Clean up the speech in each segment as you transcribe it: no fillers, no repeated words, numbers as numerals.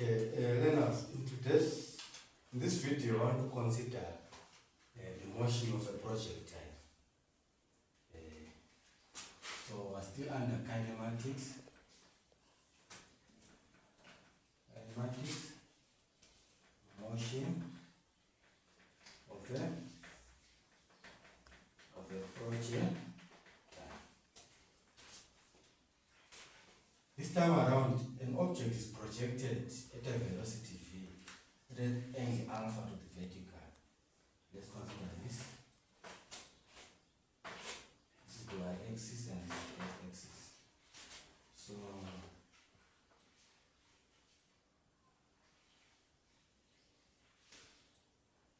Okay, learners, in this video, I want to consider the motion of a projectile. So we're still under kinematics. Kinematics, motion of a projectile. This time around, an object is projected at a velocity v at an angle alpha to the vertical. Let's consider this. This is the y-axis and this is the x-axis. So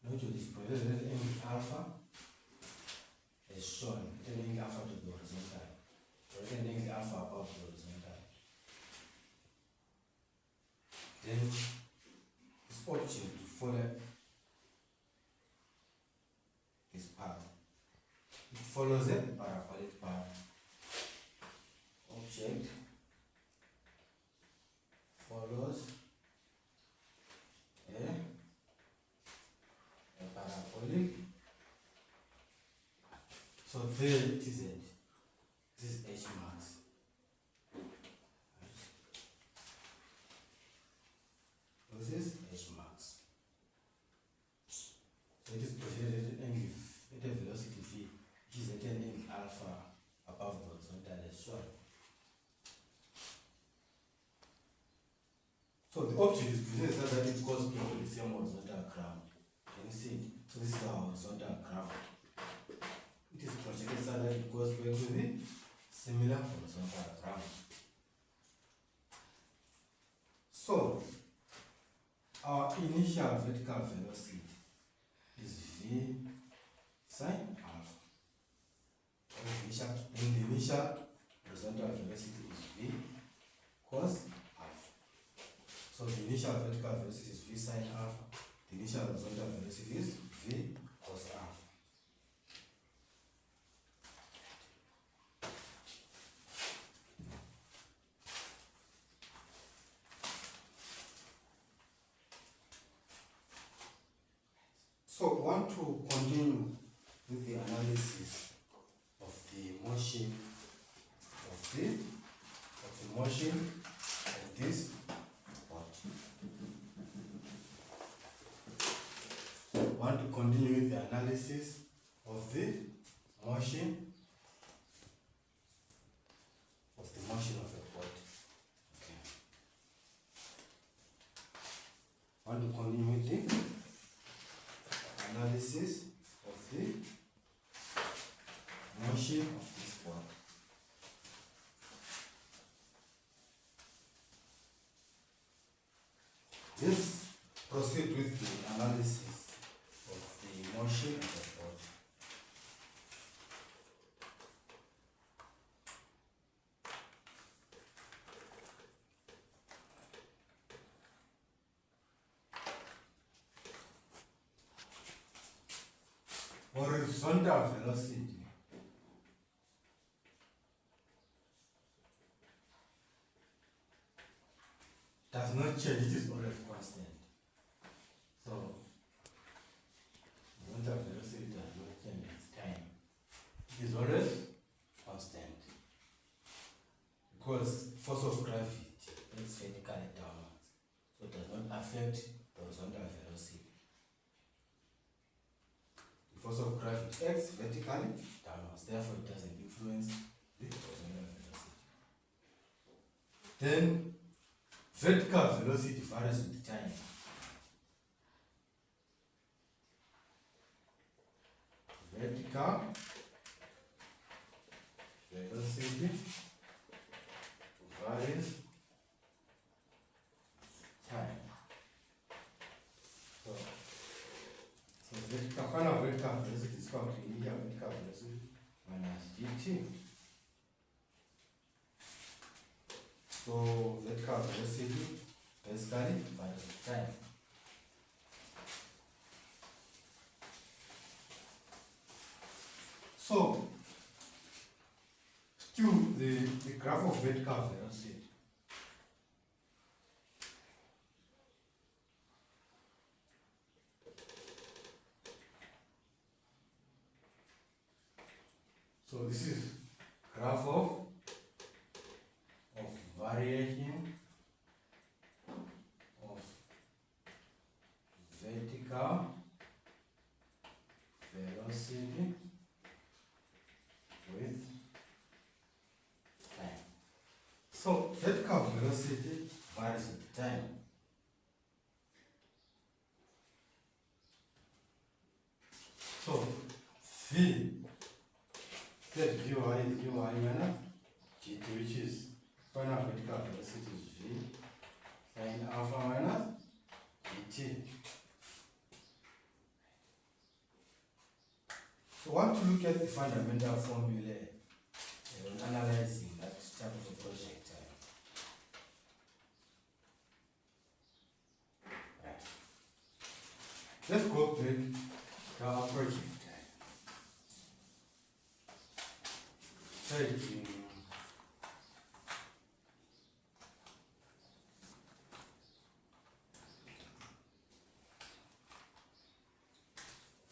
note this projected at an angle alpha is shown at an angle alpha to the horizontal, or at an angle alpha above the horizontal. Then this object to follow this path. It follows a parabolic path. Object follows a parabolic. So there it is. This is H marks. This is H marks. So it is projected at a velocity v, which is at an angle alpha above the horizontal as shown. So the object is presented so that it goes back to the same horizontal ground. Can you see it? So this is our horizontal ground. It is projected so that it goes back to the similar horizontal ground. So our initial vertical velocity is v sine alpha. And the initial horizontal velocity is v cos alpha. So the initial vertical velocity is v sine alpha. The initial horizontal velocity is v cos alpha. So we want to continue with the analysis of the motion of this body. We want to continue with the analysis of the motion of a body. Okay. We want to continue with the analysis of the motion of this body. Let's proceed with the analysis of the motion of the body. Horizontal velocity does not change, it is always constant. So horizontal velocity does not change its time. It is always constant. Because force of gravity acts vertically downwards. So it does not affect the horizontal velocity. Force of gravity acts vertically downwards, therefore it doesn't influence the horizontal velocity. Then vertical velocity varies with time. Vertical velocity varies time. So vertical velocity is equal to initial vertical velocity minus gt. So vertical velocity basically varies with time. So still the graph of vertical velocity So this is graph of variation of vertical velocity with time. So vertical velocity varies with time. So V, let Vy is Vy minus Gt, which is final vertical velocity is V sin alpha minus Gt. So want to look at the fundamental formula when analyzing that type of a projectile. Right. Let's go back to our projectile. Taking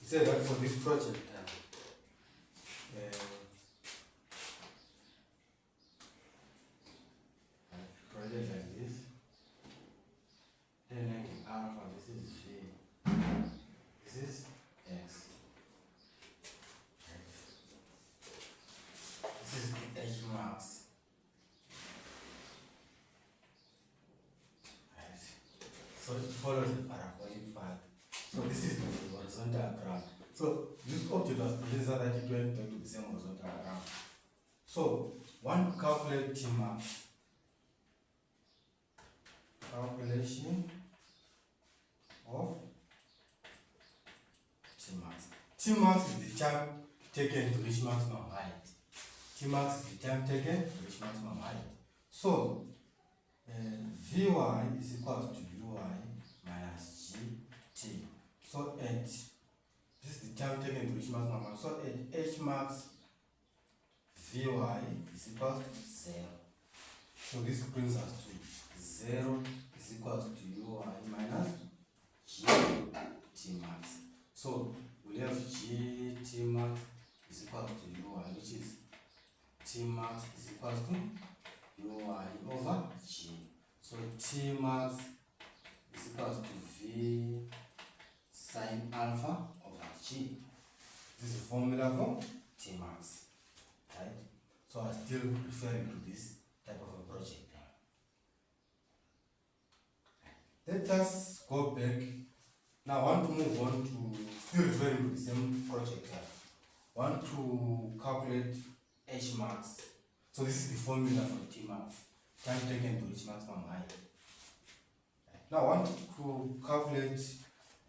say that for this project, project like this, then like alpha, this is V, this is X, this is the H marks, right? So it follows the parabolic path. So this is the horizontal graph. So this object was presented so that it went back to the same horizontal graph. So one to calculate T max. Calculation of T max. T max is the time taken to reach maximum height. T max is the time taken to reach maximum height. So Vy is equal to Uy minus Gt. So at this is the time taken to reach maximum height. So at H max, Vy is equal to 0. So this brings us to 0 is equal to Uy minus Gt max. So we have Gt max is equal to Uy, which is T max is equal to Uy over G. So T max is equal to V sin alpha over G. This is the formula for T max, right? So I'm still referring to this type of a project. Let us go back. Now I want to move on to still referring to the same project. Want to calculate H max. So this is the formula for T max. Time taken to reach maximum height. Now I want to calculate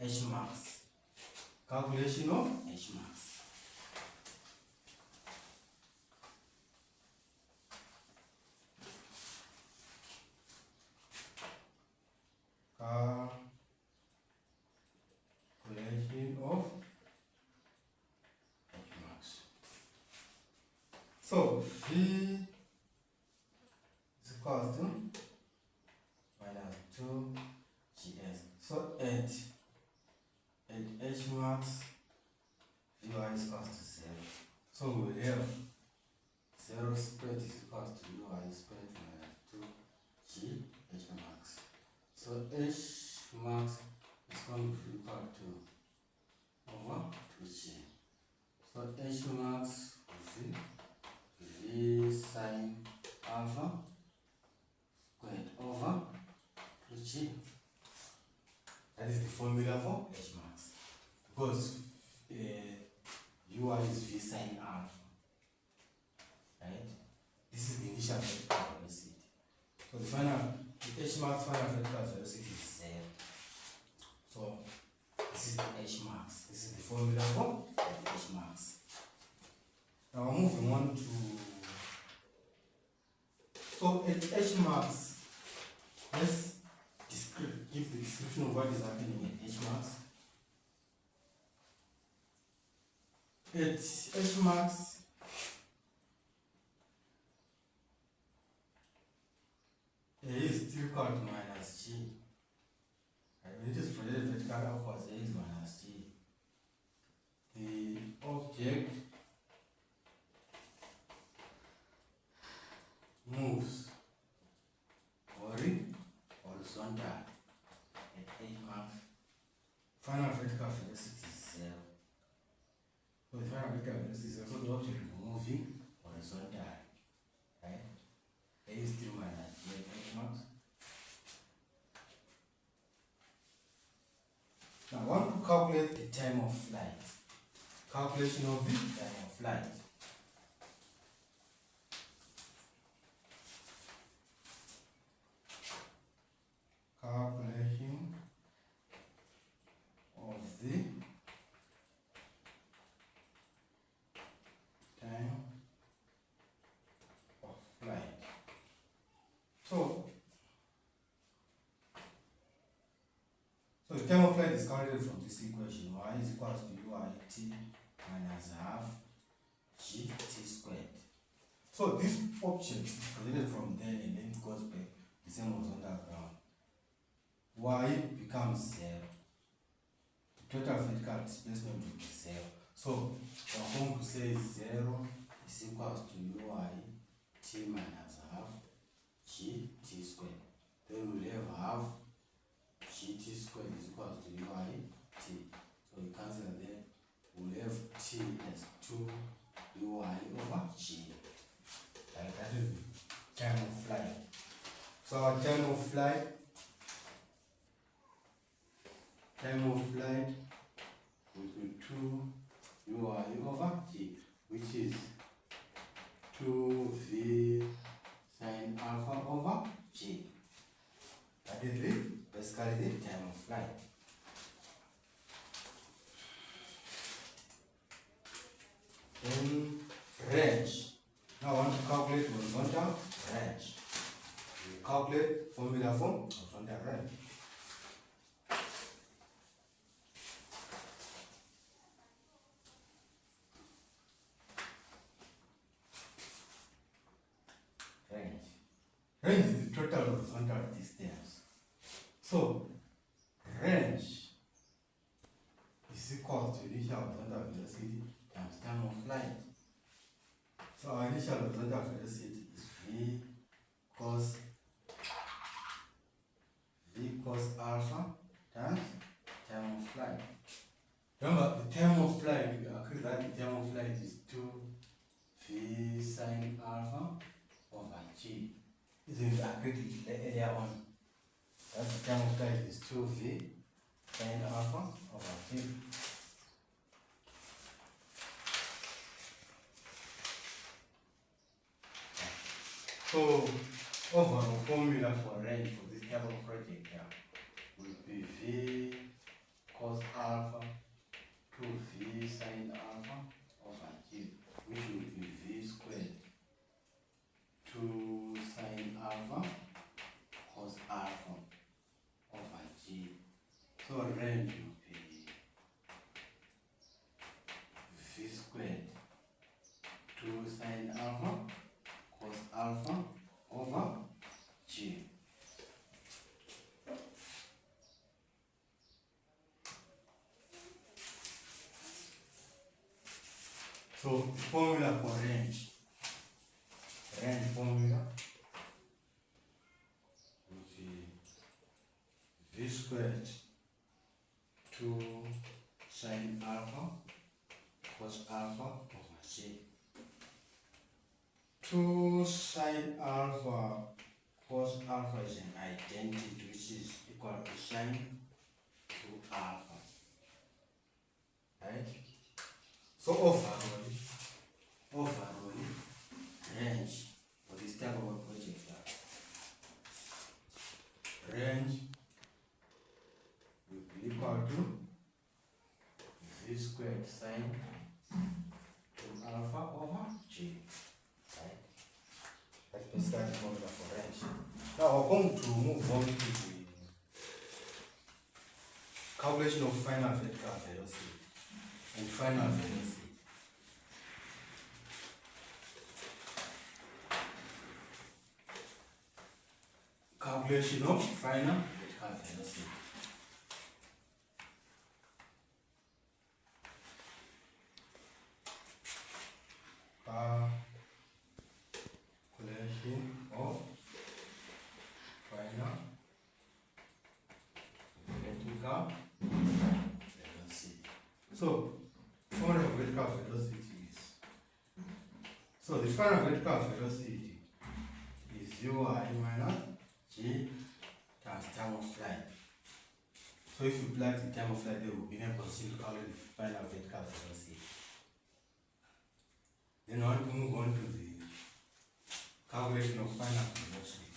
H max. Calculation of H max. Calculation of H max. So V is equal to minus 2 GS. So at H max, Vy is equal to 0. So we have 0 squared is equal to Uy squared minus 2 G H max. So H max is going to be equal to over 2G. So H max is V sin alpha squared over 2G. That is the formula for H max. Because Uy is V sin alpha. Right? This is the initial vertical velocity. So the H max final vertical velocity is 0. So this is the H max. This is the formula for H max. Now moving on to, so at H max, let's give the description of what is happening at H max. At H max, A is still equal to minus G. And when it is projected vertical upwards, A is minus G. The object horizontal at 8 marks. Final vertical velocity is 0. So the final vertical velocity is 0. So the object will be moving horizontally. Right? A is still minus 8 marks. Now I want to calculate the time of flight. Calculation of the time of flight. Calculation of the time of flight. So the time of flight is calculated from this equation. Y is equals to UIT minus half GT squared. So this object is calculated from there and then it goes back the same horizontal ground. Y becomes 0. The total vertical displacement will be 0. So we're going to say 0 is equals to UIT minus half GT squared. Then we'll have half GT squared is equals to UIT. So we cancel there. We'll have T as 2 UI over G. Right, that is the time of flight. So our time of flight will be 2 UI over G, which is 2V sine alpha over G. That is basically the time of flight. Then range. Now I want to calculate horizontal range. We calculate formula for horizontal range. Range is the total horizontal distance. So range is equal to initial horizontal velocity times time of flight. So our initial horizontal velocity is v cos alpha times time of flight. Remember, the time of flight, we agree that the time of flight is 2v sine alpha over g. This is agreed earlier on. That the time of flight is 2v sine alpha over g. So, overall formula for range for this type of projectile will be v cos alpha 2v sine alpha over g, which will be v squared 2 sine alpha cos alpha over g. So range will be v squared 2 sine alpha cos alpha over g. So the formula for range formula will be v squared 2 sine alpha cos alpha over g. 2 sine alpha cos alpha is an identity which is equal to sine 2 alpha. Right? So overall range for this type of projectile, range will be equal to v squared sine 2 alpha over g. Right? That's basically the formula for range. Now we're going to move on to the calculation of final vertical velocity and final velocity. Calculation of final vertical velocity. Calculation of final So, formula for vertical velocity is, so the final vertical velocity is uy minus g times time of flight. So if you plug the time of flight, they will be in a position to calculate the final vertical velocity. Then I want to move on to the calculation of final velocity.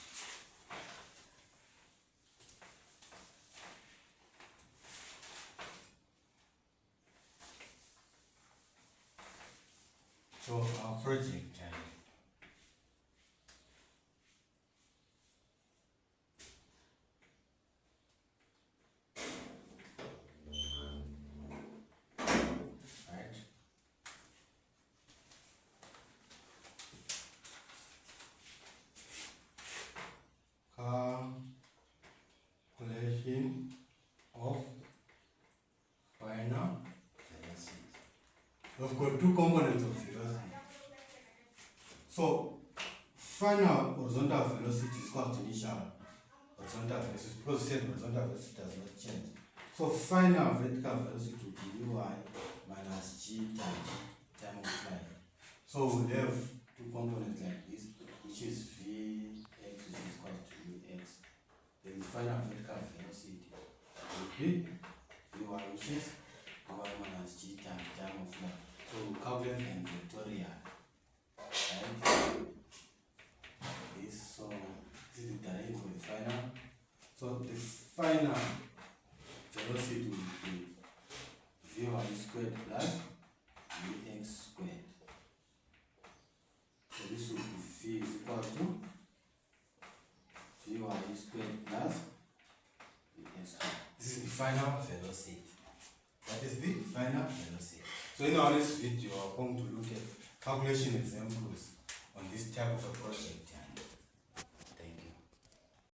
So our projectile. Right. Calculation of final velocity. We've got two components of velocity. So final horizontal velocity is equal to initial horizontal velocity because we said horizontal velocity does not change. So final vertical velocity will be uy minus g times time of flight. So we'll have two components like this, which is vx which is equal to ux. Then the final vertical velocity will be uy which is uy minus g times time of flight. So we'll calculate in vectorial. Right? This, so this is the derivative for the final. So the final velocity will be vy squared plus vx squared. So this will be v is equal to vy squared plus vx squared. This is the final velocity. That is the final velocity. So in our next video, we are going to look at calculation examples on this type of a project.